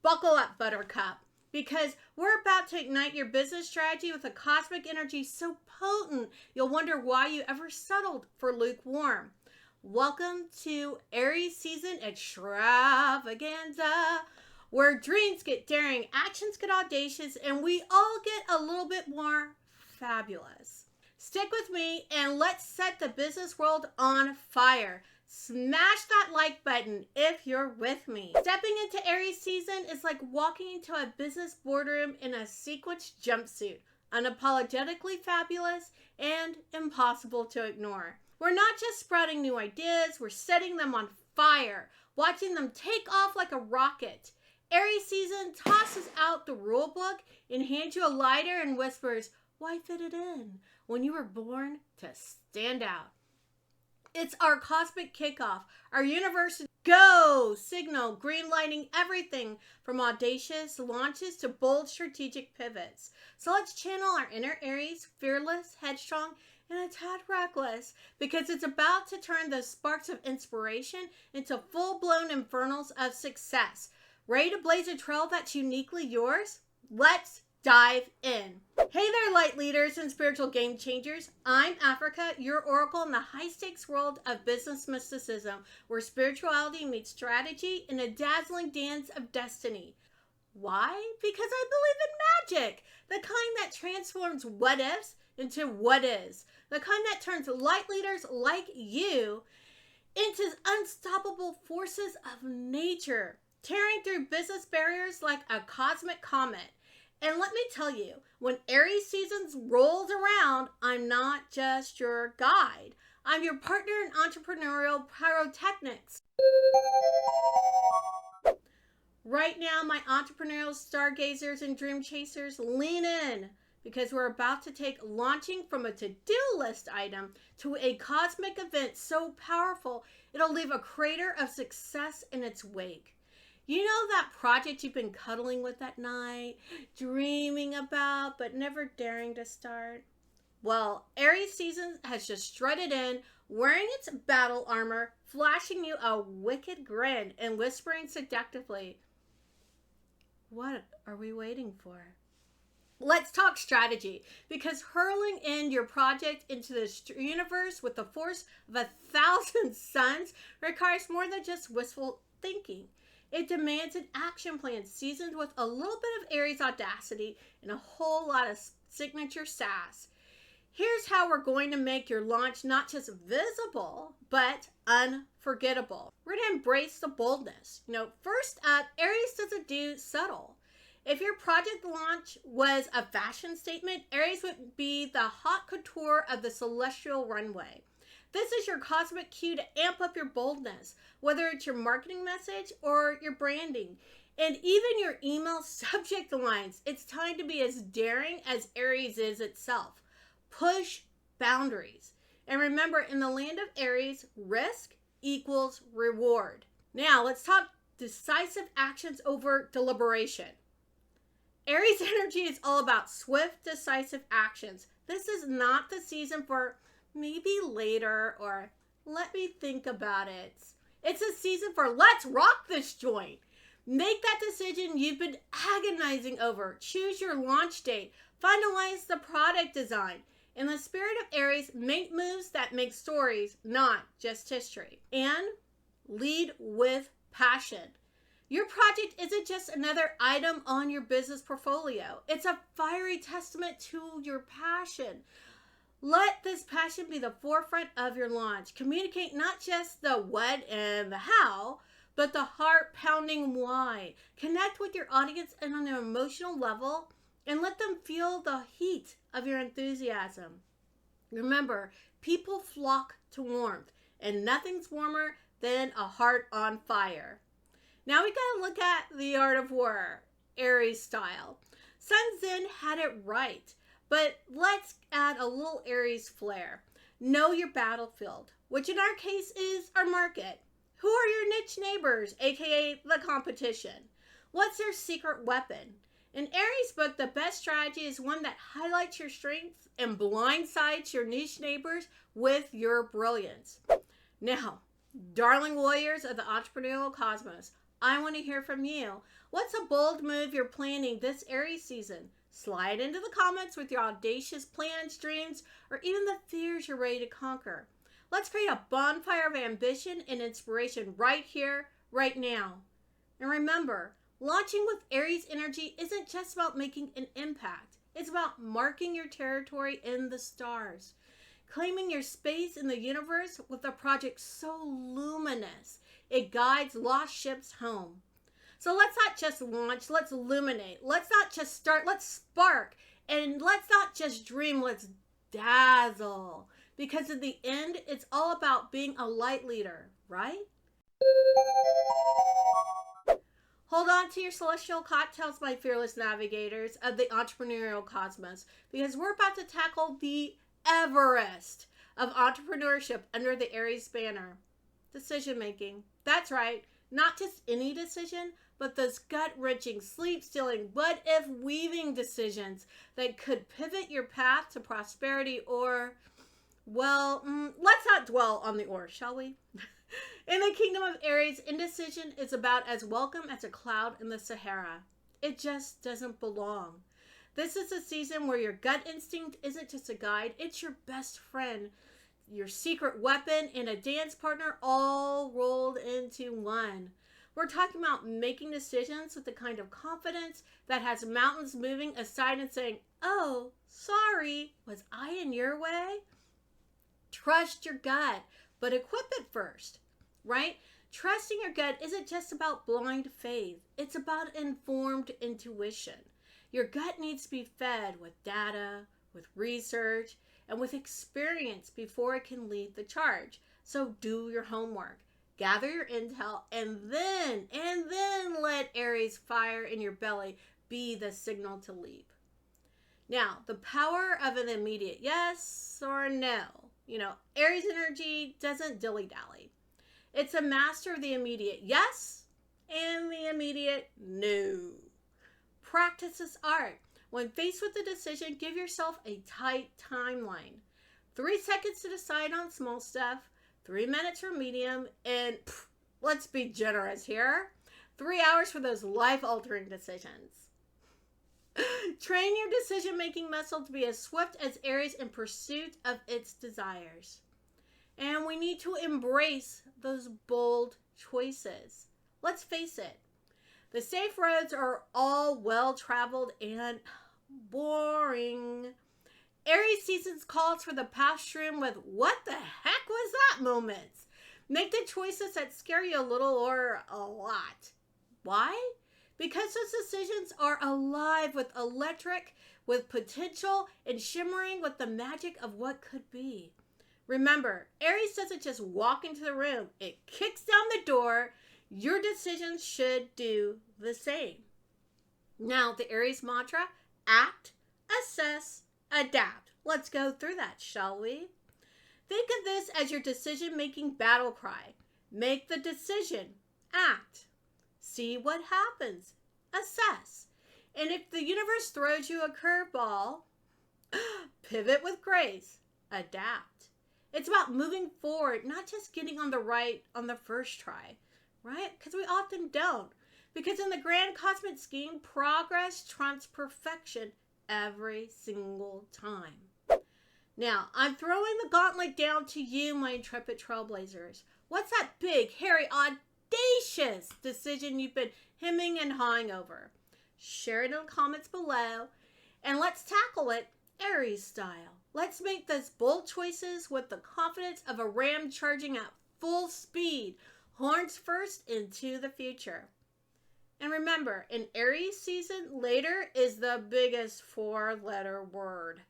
Buckle up, Buttercup, because we're about to ignite your business strategy with a cosmic energy so potent you'll wonder why you ever settled for lukewarm. Welcome to Aries Season Extravaganza, where dreams get daring, actions get audacious, and we all get a little bit more fabulous. Stick with me and let's set the business world on fire. Smash that like button if you're with me. Stepping into Aries season is like walking into a business boardroom in a sequined jumpsuit, unapologetically fabulous and impossible to ignore. We're not just sprouting new ideas, we're setting them on fire, watching them take off like a rocket. Aries season tosses out the rule book and hands you a lighter and whispers, "Why fit it in when you were born to stand out?" It's our cosmic kickoff, our universe go signal, green lighting everything from audacious launches to bold strategic pivots. So let's channel our inner Aries, fearless, headstrong, and a tad reckless, because it's about to turn those sparks of inspiration into full-blown infernals of success. Ready to blaze a trail that's uniquely yours? Let's dive in. Hey there, light leaders and spiritual game changers. I'm Africa, your oracle in the high-stakes world of business mysticism, where spirituality meets strategy in a dazzling dance of destiny. Why? Because I believe in magic, the kind that transforms what-ifs into what is, the kind that turns light leaders like you into unstoppable forces of nature, tearing through business barriers like a cosmic comet. And let me tell you, when Aries season rolls around, I'm not just your guide. I'm your partner in entrepreneurial pyrotechnics. Right now, my entrepreneurial stargazers and dream chasers, lean in, because we're about to take launching from a to-do list item to a cosmic event so powerful, it'll leave a crater of success in its wake. You know that project you've been cuddling with at night, dreaming about, but never daring to start? Well, Aries season has just strutted in, wearing its battle armor, flashing you a wicked grin and whispering seductively, "What are we waiting for?" Let's talk strategy, because hurling in your project into the universe with the force of 1,000 suns requires more than just wistful thinking. It demands an action plan seasoned with a little bit of Aries audacity and a whole lot of signature sass. Here's how we're going to make your launch not just visible, but unforgettable. We're going to embrace the boldness. First up, Aries doesn't do subtle. If your project launch was a fashion statement, Aries would be the haute couture of the celestial runway. This is your cosmic cue to amp up your boldness, whether it's your marketing message or your branding, and even your email subject lines. It's time to be as daring as Aries is itself. Push boundaries. And remember, in the land of Aries, risk equals reward. Now, let's talk decisive actions over deliberation. Aries energy is all about swift, decisive actions. This is not the season for maybe later or let me think about it. It's a season for let's rock this joint. Make that decision you've been agonizing over. Choose your launch date. Finalize the product design. In the spirit of Aries, make moves that make stories, not just history. And lead with passion. Your project isn't just another item on your business portfolio. It's a fiery testament to your passion. Let this passion be the forefront of your launch. Communicate not just the what and the how, but the heart-pounding why. Connect with your audience on an emotional level and let them feel the heat of your enthusiasm. Remember, people flock to warmth, and nothing's warmer than a heart on fire. Now we gotta look at the art of war, Aries style. Sun Tzu had it right. But let's add a little Aries flair. Know your battlefield, which in our case is our market. Who are your niche neighbors, aka the competition? What's their secret weapon? In Aries' book, the best strategy is one that highlights your strengths and blindsides your niche neighbors with your brilliance. Now, darling warriors of the entrepreneurial cosmos, I want to hear from you. What's a bold move you're planning this Aries season? Slide into the comments with your audacious plans, dreams, or even the fears you're ready to conquer. Let's create a bonfire of ambition and inspiration right here, right now. And remember, launching with Aries energy isn't just about making an impact. It's about marking your territory in the stars, claiming your space in the universe with a project so luminous it guides lost ships home. So let's not just launch, let's illuminate. Let's not just start, let's spark. And let's not just dream, let's dazzle. Because in the end, it's all about being a light leader, right? Hold on to your celestial cocktails, my fearless navigators of the entrepreneurial cosmos, because we're about to tackle the Everest of entrepreneurship under the Aries banner. Decision making. That's right. Not just any decision, but those gut-wrenching, sleep-stealing, what-if weaving decisions that could pivot your path to prosperity or, well, let's not dwell on the or, shall we? In the kingdom of Aries, indecision is about as welcome as a cloud in the Sahara. It just doesn't belong. This is a season where your gut instinct isn't just a guide, it's your best friend, your secret weapon, and a dance partner all rolled into one. We're talking about making decisions with the kind of confidence that has mountains moving aside and saying, oh, sorry, was I in your way? Trust your gut, but equip it first, right? Trusting your gut isn't just about blind faith. It's about informed intuition. Your gut needs to be fed with data, with research, and with experience before it can lead the charge. So do your homework. Gather your intel, and then let Aries fire in your belly be the signal to leap. Now, the power of an immediate yes or no. Aries energy doesn't dilly-dally. It's a master of the immediate yes and the immediate no. Practice this art. When faced with a decision, give yourself a tight timeline. 3 seconds to decide on small stuff, 3 minutes for medium, and let's be generous here, 3 hours for those life-altering decisions. Train your decision-making muscle to be as swift as Aries in pursuit of its desires. And we need to embrace those bold choices. Let's face it, the safe roads are all well-traveled and boring. Aries season calls for the path strewn with what the heck was that moments. Make the choices that scare you a little or a lot. Why? Because those decisions are alive with electric, with potential, and shimmering with the magic of what could be. Remember, Aries doesn't just walk into the room. It kicks down the door. Your decisions should do the same. Now, the Aries mantra, act, assess, adapt. Let's go through that, shall we? Think of this as your decision-making battle cry. Make the decision. Act. See what happens. Assess. And if the universe throws you a curveball, pivot with grace. Adapt. It's about moving forward, not just getting on the right on the first try, right? Because we often don't. Because in the grand cosmic scheme, progress trumps perfection every single time. Now, I'm throwing the gauntlet down to you, my intrepid trailblazers. What's that big, hairy, audacious decision you've been hemming and hawing over? Share it in the comments below, and let's tackle it Aries style. Let's make those bold choices with the confidence of a ram charging at full speed, horns first into the future. And remember, in Aries season, later is the biggest 4-letter word.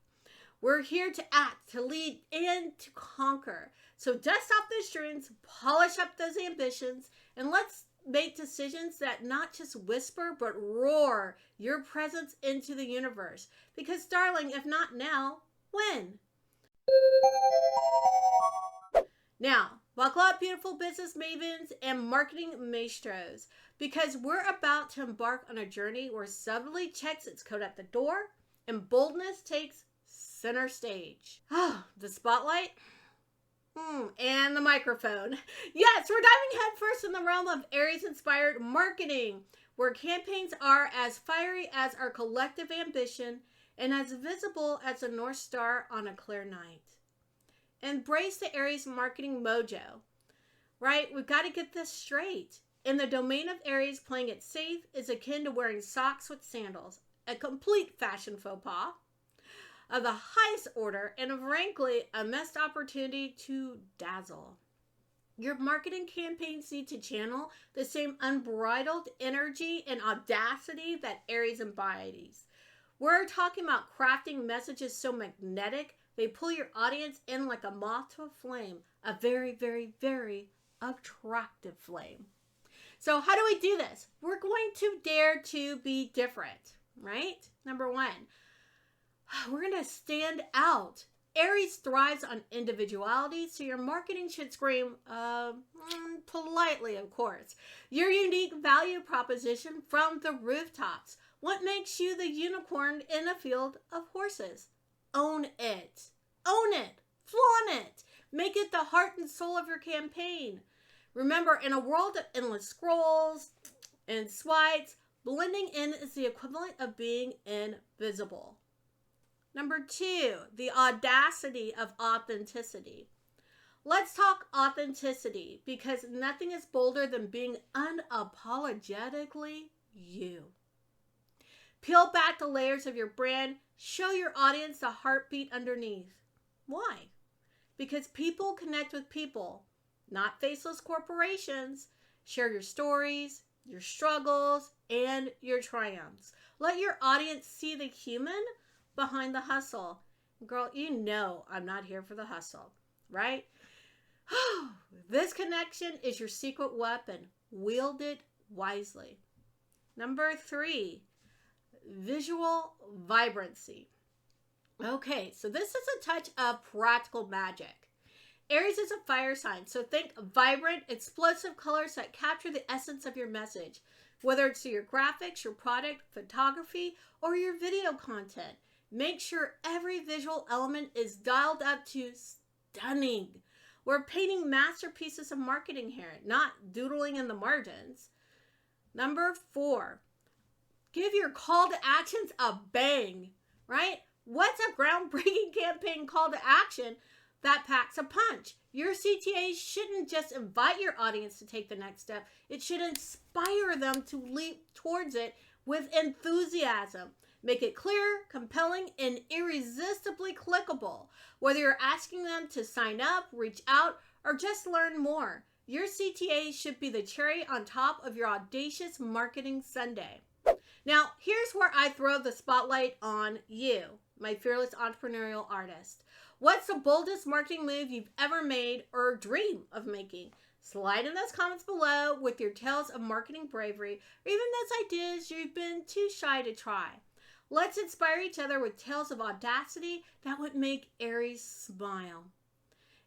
We're here to act, to lead, and to conquer. So dust off those dreams, polish up those ambitions, and let's make decisions that not just whisper, but roar your presence into the universe. Because, darling, if not now, when? Now, buckle up, beautiful business mavens and marketing maestros, because we're about to embark on a journey where subtlety checks its coat at the door and boldness takes center stage. The spotlight and the microphone. Yes, we're diving headfirst in the realm of Aries-inspired marketing. where campaigns are as fiery as our collective ambition and as visible as the North Star on a clear night. Embrace the Aries marketing mojo, right? We've got to get this straight. In the domain of Aries, playing it safe is akin to wearing socks with sandals, a complete fashion faux pas of the highest order and frankly a missed opportunity to dazzle. Your marketing campaigns need to channel the same unbridled energy and audacity that Aries embodies. We're talking about crafting messages so magnetic they pull your audience in like a moth to a flame, a very, very, very attractive flame. So how do we do this? We're going to dare to be different, right? Number one, we're going to stand out. Aries thrives on individuality, so your marketing should scream, politely, of course, your unique value proposition from the rooftops. What makes you the unicorn in a field of horses? Own it. Own it. Flaunt it. Make it the heart and soul of your campaign. Remember, in a world of endless scrolls and swipes, blending in is the equivalent of being invisible. Number two, the audacity of authenticity. Let's talk authenticity because nothing is bolder than being unapologetically you. Peel back the layers of your brand, show your audience the heartbeat underneath. Why? Because people connect with people, not faceless corporations. Share your stories, your struggles, and your triumphs. Let your audience see the human behind the hustle. Girl, you know I'm not here for the hustle, right? This connection is your secret weapon. Wield it wisely. Number three, visual vibrancy. Okay, so this is a touch of practical magic. Aries is a fire sign, so think vibrant, explosive colors that capture the essence of your message, whether it's your graphics, your product, photography, or your video content. Make sure every visual element is dialed up to stunning. We're painting masterpieces of marketing here, not doodling in the margins. Number four, give your call to actions a bang, right? What's a groundbreaking campaign call to action that packs a punch? Your CTA shouldn't just invite your audience to take the next step. It should inspire them to leap towards it with enthusiasm. Make it clear, compelling, and irresistibly clickable. Whether you're asking them to sign up, reach out, or just learn more, your CTA should be the cherry on top of your audacious marketing sundae. Now, here's where I throw the spotlight on you, my fearless entrepreneurial artist. What's the boldest marketing move you've ever made or dream of making? Slide in those comments below with your tales of marketing bravery or even those ideas you've been too shy to try. Let's inspire each other with tales of audacity that would make Aries smile.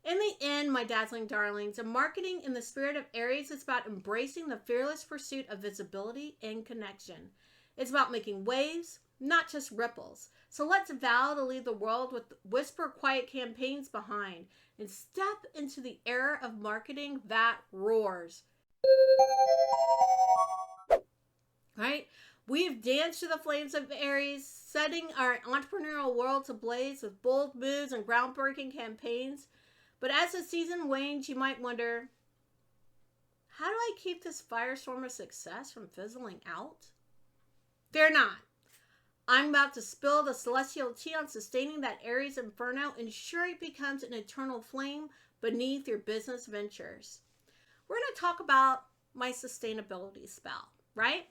In the end, my dazzling darlings, marketing in the spirit of Aries is about embracing the fearless pursuit of visibility and connection. It's about making waves, not just ripples. So let's vow to leave the world with whisper quiet campaigns behind and step into the era of marketing that roars. Right? We've danced to the flames of Aries, setting our entrepreneurial worlds ablaze with bold moves and groundbreaking campaigns. But as the season wanes, you might wonder, how do I keep this firestorm of success from fizzling out? Fear not. I'm about to spill the celestial tea on sustaining that Aries inferno, ensure it becomes an eternal flame beneath your business ventures. We're going to talk about my sustainability spell, right?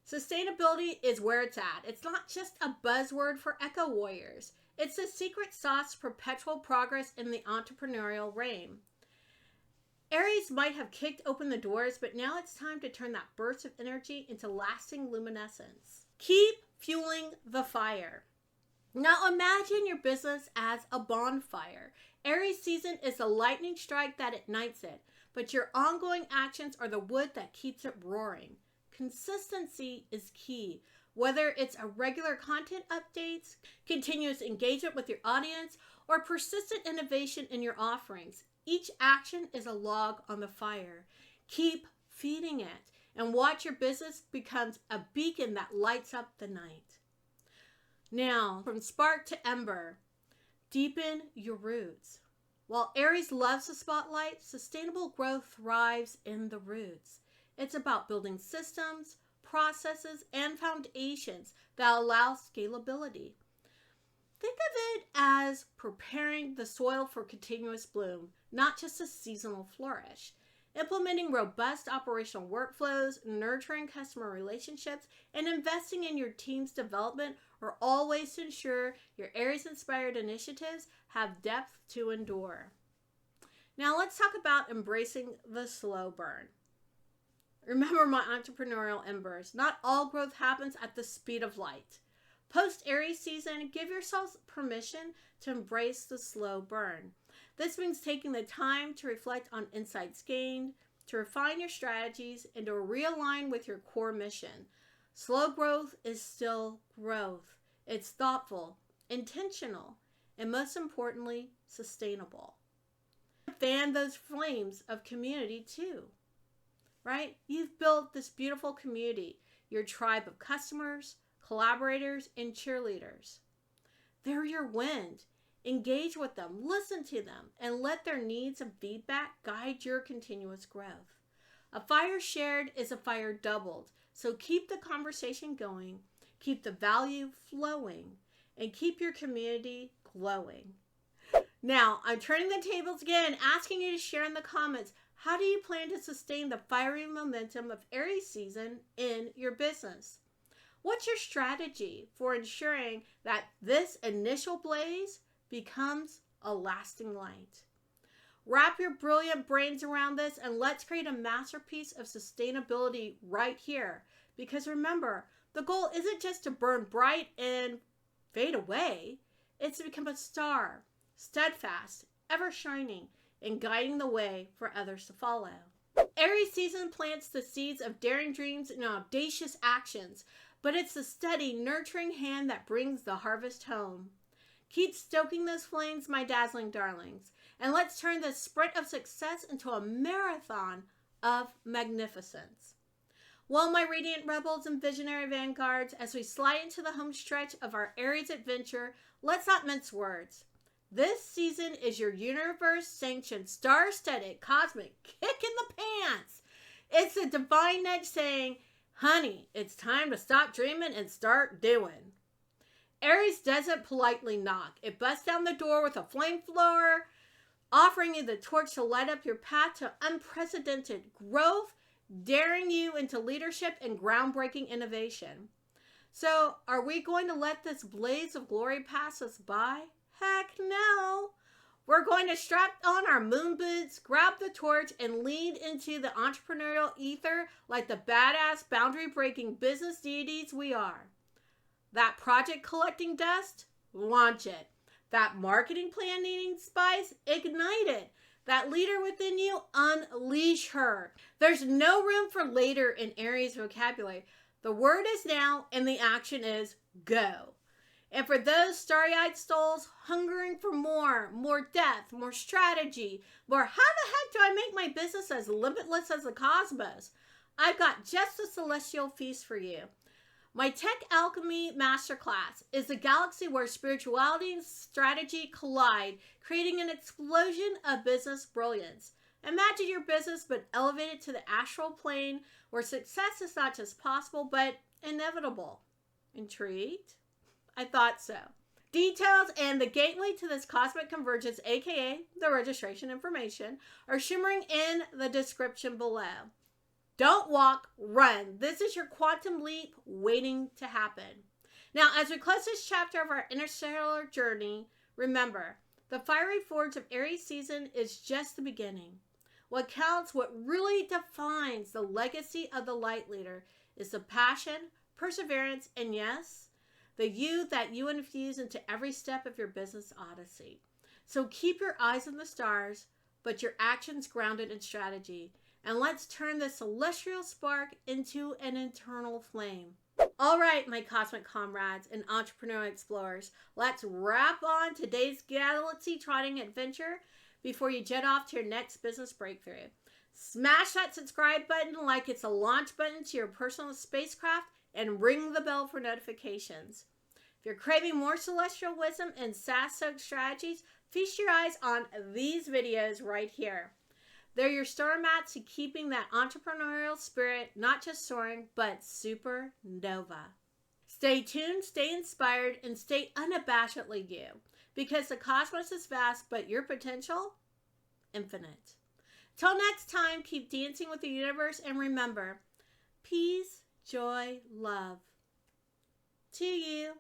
Sustainability is where it's at. It's not just a buzzword for eco warriors. It's the secret sauce to perpetual progress in the entrepreneurial realm. Aries might have kicked open the doors, but now it's time to turn that burst of energy into lasting luminescence. Keep fueling the fire. Now imagine your business as a bonfire. Aries season is the lightning strike that ignites it, but your ongoing actions are the wood that keeps it roaring. Consistency is key. Whether it's a regular content updates, continuous engagement with your audience, or persistent innovation in your offerings, each action is a log on the fire. Keep feeding it. and watch your business becomes a beacon that lights up the night. Now, from spark to ember, deepen your roots. While Aries loves the spotlight, sustainable growth thrives in the roots. It's about building systems, processes, and foundations that allow scalability. Think of it as preparing the soil for continuous bloom, not just a seasonal flourish. Implementing robust operational workflows, nurturing customer relationships, and investing in your team's development are all ways to ensure your Aries-inspired initiatives have depth to endure. Now let's talk about embracing the slow burn. Remember my entrepreneurial embers. Not all growth happens at the speed of light. Post Aries season, give yourselves permission to embrace the slow burn. This means taking the time to reflect on insights gained, to refine your strategies, and to realign with your core mission. Slow growth is still growth. It's thoughtful, intentional, and most importantly, sustainable. Fan those flames of community too, right? You've built this beautiful community, your tribe of customers, collaborators, and cheerleaders. They're your wind. Engage with them, listen to them, and let their needs and feedback guide your continuous growth. A fire shared is a fire doubled, so keep the conversation going, keep the value flowing, and keep your community glowing. Now, I'm turning the tables again, asking you to share in the comments, how do you plan to sustain the fiery momentum of Aries season in your business? What's your strategy for ensuring that this initial blaze becomes a lasting light? Wrap your brilliant brains around this and let's create a masterpiece of sustainability right here. Because remember, the goal isn't just to burn bright and fade away. It's to become a star, steadfast, ever shining, and guiding the way for others to follow. Aries season plants the seeds of daring dreams and audacious actions, but it's the steady, nurturing hand that brings the harvest home. Keep stoking those flames, my dazzling darlings, and let's turn this sprint of success into a marathon of magnificence. Well, my radiant rebels and visionary vanguards, as we slide into the home stretch of our Aries adventure, let's not mince words. This season is your universe-sanctioned, star-studded, cosmic kick in the pants. It's a divine nudge saying, honey, it's time to stop dreaming and start doing. Aries doesn't politely knock. It busts down the door with a flamethrower, offering you the torch to light up your path to unprecedented growth, daring you into leadership and groundbreaking innovation. So, are we going to let this blaze of glory pass us by? Heck no! We're going to strap on our moon boots, grab the torch, and lead into the entrepreneurial ether like the badass, boundary-breaking business deities we are. That project collecting dust? Launch it. That marketing plan needing spice? Ignite it. That leader within you? Unleash her. There's no room for later in Aries vocabulary. The word is now, and the action is go. And for those starry-eyed souls hungering for more depth, more strategy, more how the heck do I make my business as limitless as the cosmos? I've got just a celestial feast for you. My Tech Alchemy Masterclass is the galaxy where spirituality and strategy collide, creating an explosion of business brilliance. Imagine your business but elevated to the astral plane where success is not just possible but inevitable. Intrigued? I thought so. Details and the gateway to this cosmic convergence, aka the registration information, are shimmering in the description below. Don't walk, run. This is your quantum leap waiting to happen. Now, as we close this chapter of our interstellar journey, remember, the fiery forge of Aries season is just the beginning. What counts, what really defines the legacy of the light leader is the passion, perseverance, and yes, the you that you infuse into every step of your business odyssey. So keep your eyes on the stars, but your actions grounded in strategy. And let's turn this celestial spark into an eternal flame. All right, my cosmic comrades and entrepreneurial explorers, let's wrap on today's galaxy trotting adventure before you jet off to your next business breakthrough. Smash that subscribe button like it's a launch button to your personal spacecraft and ring the bell for notifications. If you're craving more celestial wisdom and sass-soaked strategies, feast your eyes on these videos right here. They're your starter mats to keeping that entrepreneurial spirit not just soaring, but supernova. Stay tuned, stay inspired, and stay unabashedly you, because the cosmos is vast, but your potential, infinite. Till next time, keep dancing with the universe, and remember, peace, joy, love. To you.